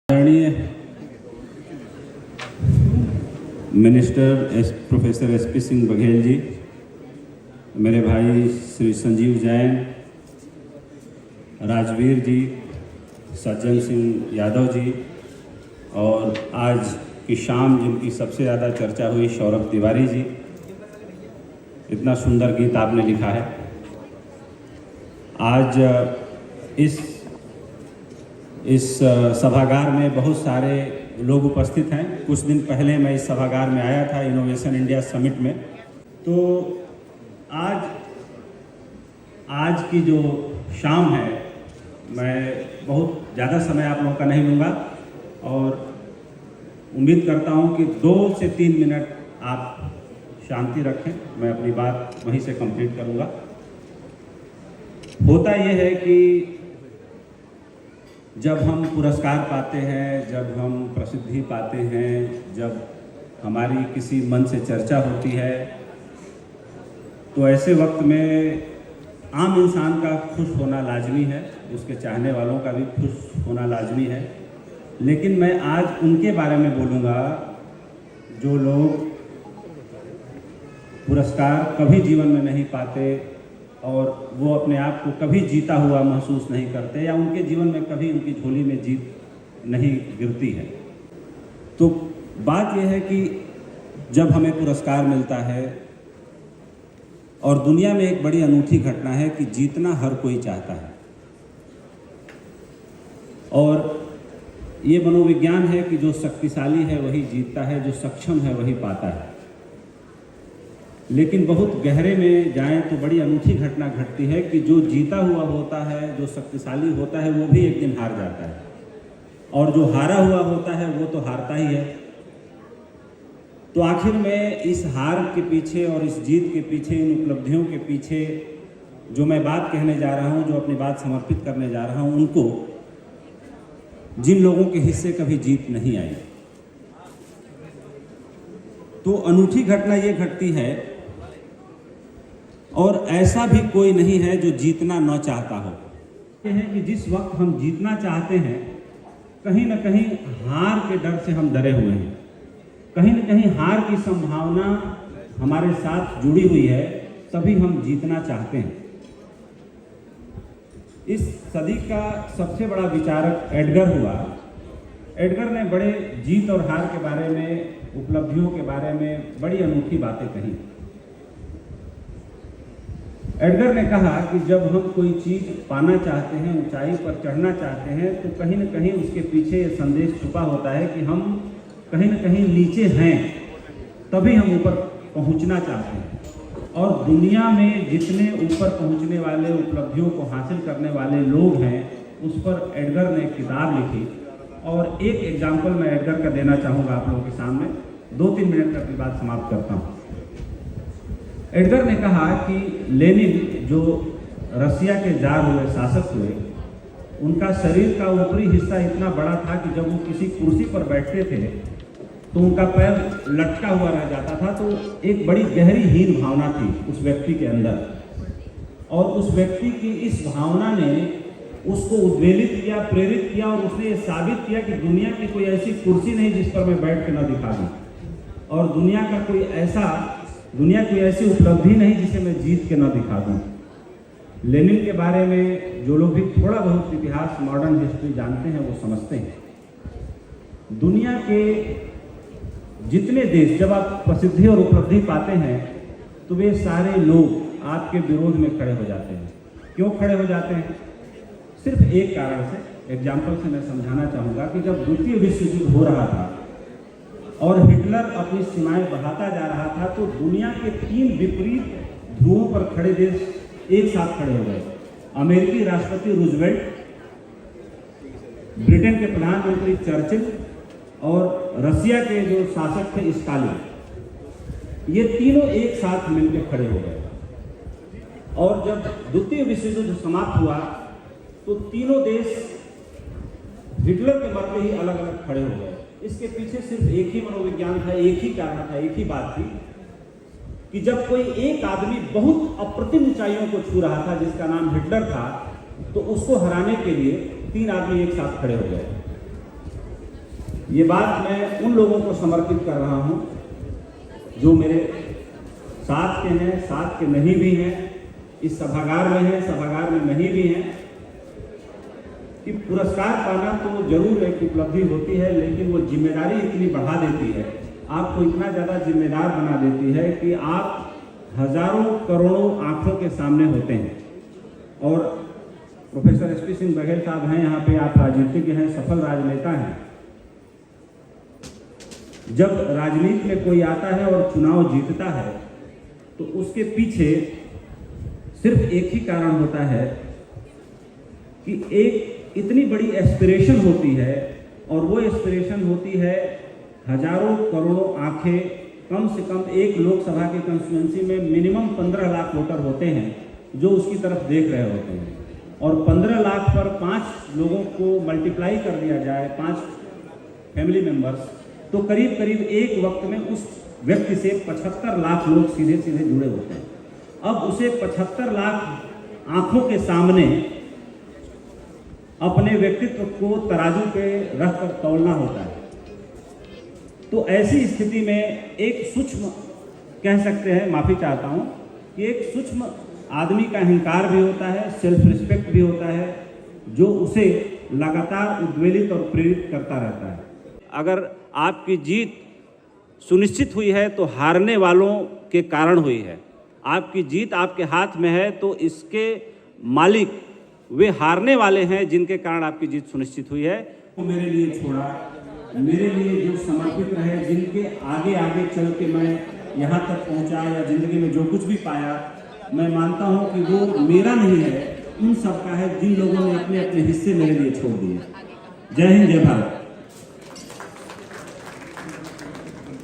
आदरणीय minister professor SP Singh Baghel ji, मेरे भाई श्री संजीव जैन, राजवीर जी, सज्जन सिंह यादव जी, और आज की शाम जिनकी सबसे ज़्यादा चर्चा हुई सौरभ तिवारी जी। इतना सुंदर गीत आपने लिखा है। आज इस सभागार में बहुत सारे लोग उपस्थित हैं। कुछ दिन पहले मैं इस सभागार में आया था इनोवेशन इंडिया समिट में। तो आज की जो शाम है, मैं बहुत ज़्यादा समय आप लोगों का नहीं लूँगा और उम्मीद करता हूँ कि 2 से 3 मिनट आप शांति रखें। मैं अपनी बात वहीं से कंप्लीट करूँगा। होता यह है कि जब हम पुरस्कार पाते हैं, जब हम प्रसिद्धि पाते हैं, जब हमारी किसी मन से चर्चा होती है, तो ऐसे वक्त में आम इंसान का खुश होना लाजमी है, उसके चाहने वालों का भी खुश होना लाजमी है। लेकिन मैं आज उनके बारे में बोलूँगा जो लोग पुरस्कार कभी जीवन में नहीं पाते और वो अपने आप को कभी जीता हुआ महसूस नहीं करते, या उनके जीवन में कभी उनकी झोली में जीत नहीं गिरती है। तो बात यह है कि जब हमें पुरस्कार मिलता है, और दुनिया में एक बड़ी अनूठी घटना है कि जीतना हर कोई चाहता है, और ये मनोविज्ञान है कि जो शक्तिशाली है वही जीतता है, जो सक्षम है वही पाता है। लेकिन बहुत गहरे में जाएं तो बड़ी अनूठी घटना घटती है कि जो जीता हुआ होता है, जो शक्तिशाली होता है, वो भी एक दिन हार जाता है, और जो हारा हुआ होता है वो तो हारता ही है। तो आखिर में इस हार के पीछे और इस जीत के पीछे, इन उपलब्धियों के पीछे जो मैं बात कहने जा रहा हूँ, जो अपनी बात समर्पित करने जा रहा हूँ, उनको जिन लोगों के हिस्से कभी जीत नहीं आई, तो अनूठी घटना ये घटती है, और ऐसा भी कोई नहीं है जो जीतना न चाहता हो। ये है कि जिस वक्त हम जीतना चाहते हैं, कहीं न कहीं हार के डर से हम डरे हुए हैं, कहीं न कहीं हार की संभावना हमारे साथ जुड़ी हुई है, तभी हम जीतना चाहते हैं। इस सदी का सबसे बड़ा विचारक एडगर हुआ। एडगर ने बड़े जीत और हार के बारे में, उपलब्धियों के बारे में बड़ी अनूठी बातें कही। एडगर ने कहा कि जब हम कोई चीज़ पाना चाहते हैं, ऊंचाई पर चढ़ना चाहते हैं, तो कहीं न कहीं उसके पीछे ये संदेश छुपा होता है कि हम कहीं न कहीं नीचे हैं, तभी हम ऊपर पहुंचना चाहते हैं। और दुनिया में जितने ऊपर पहुंचने वाले, उपलब्धियों को हासिल करने वाले लोग हैं, उस पर एडगर ने एक किताब लिखी। और एक एग्जाम्पल मैं एडगर का देना चाहूँगा आप लोगों के सामने। 2-3 मिनट तक की बात समाप्त करता हूँ। एडगर ने कहा कि लेनिन जो रसिया के जार हुए, शासक हुए, उनका शरीर का ऊपरी हिस्सा इतना बड़ा था कि जब वो किसी कुर्सी पर बैठते थे तो उनका पैर लटका हुआ रह जाता था। तो एक बड़ी गहरी हीन भावना थी उस व्यक्ति के अंदर, और उस व्यक्ति की इस भावना ने उसको उद्वेलित किया, प्रेरित किया, और उसने ये साबित किया कि दुनिया की कोई ऐसी कुर्सी नहीं जिस पर मैं बैठ के न दिखा दूँ, और दुनिया की ऐसी उपलब्धि नहीं जिसे मैं जीत के न दिखा दूँ। लेनिन के बारे में जो लोग भी थोड़ा बहुत इतिहास, मॉडर्न हिस्ट्री जानते हैं, वो समझते हैं। दुनिया के जितने देश, जब आप प्रसिद्धि और उपलब्धि पाते हैं, तो वे सारे लोग आपके विरोध में खड़े हो जाते हैं। क्यों खड़े हो जाते हैं? सिर्फ एक कारण से, एग्जाम्पल से मैं समझाना चाहूँगा कि जब द्वितीय विश्व युद्ध हो रहा था और हिटलर अपनी सीमाएं बढ़ाता जा रहा था, तो दुनिया के 3 विपरीत ध्रुवों पर खड़े देश एक साथ खड़े हो गए। अमेरिकी राष्ट्रपति रूजवेल्ट, ब्रिटेन के प्रधानमंत्री चर्चिल, और रसिया के जो शासक थे स्टालिन, ये तीनों एक साथ मिलकर खड़े हो गए। और जब द्वितीय विश्व युद्ध समाप्त हुआ, तो तीनों देश हिटलर के मरते ही अलग अलग खड़े हो गए। इसके पीछे सिर्फ एक ही मनोविज्ञान था, एक ही कारण था, एक ही बात थी कि जब कोई एक आदमी बहुत अप्रतिम ऊंचाइयों को छू रहा था, जिसका नाम हिटलर था, तो उसको हराने के लिए 3 आदमी एक साथ खड़े हो गए। ये बात मैं उन लोगों को समर्पित कर रहा हूँ जो मेरे साथ के हैं, साथ के नहीं भी हैं, इस सभागार में हैं, सभागार में नहीं भी हैं, कि पुरस्कार पाना तो जरूर एक उपलब्धि होती है, लेकिन वो जिम्मेदारी इतनी बढ़ा देती है, आपको इतना ज़्यादा जिम्मेदार बना देती है कि आप हजारों करोड़ों आंखों के सामने होते हैं। और प्रोफेसर एसपी सिंह बघेल साहब हैं यहाँ पे, आप राजनीतिज्ञ हैं, सफल राजनेता हैं। जब राजनीति में कोई आता है और चुनाव जीतता है तो उसके पीछे सिर्फ एक ही कारण होता है कि एक इतनी बड़ी एस्पिरेशन होती है, और वो एस्पिरेशन होती है हजारों करोड़ों आंखें, कम से कम एक लोकसभा की कंस्टिट्यूंसी में मिनिमम 15 लाख वोटर होते हैं जो उसकी तरफ देख रहे होते हैं, और 15 लाख पर 5 लोगों को मल्टीप्लाई कर दिया जाए, 5 फैमिली मेंबर्स, तो करीब करीब एक वक्त में उस व्यक्ति से 75 लाख लोग सीधे सीधे जुड़े होते हैं। अब उसे 75 लाख आंखों के सामने अपने व्यक्तित्व को तराजू पे रखकर तौलना होता है। तो ऐसी स्थिति में एक सूक्ष्म, कह सकते हैं, माफी चाहता हूं, कि एक सूक्ष्म आदमी का अहंकार भी होता है, सेल्फ रिस्पेक्ट भी होता है, जो उसे लगातार उद्वेलित और प्रेरित करता रहता है। अगर आपकी जीत सुनिश्चित हुई है तो हारने वालों के कारण हुई है। आपकी जीत आपके हाथ में है तो इसके मालिक वे हारने वाले हैं जिनके कारण आपकी जीत सुनिश्चित हुई है। वो मेरे लिए छोड़ा, मेरे लिए जो समर्पित रहे, जिनके आगे आगे चल के मैं यहाँ तक पहुँचा या जिंदगी में जो कुछ भी पाया, मैं मानता हूँ कि वो मेरा नहीं है, उन सबका है जिन लोगों ने अपने अपने हिस्से मेरे लिए छोड़ दिए। जय हिंद, जय भारत।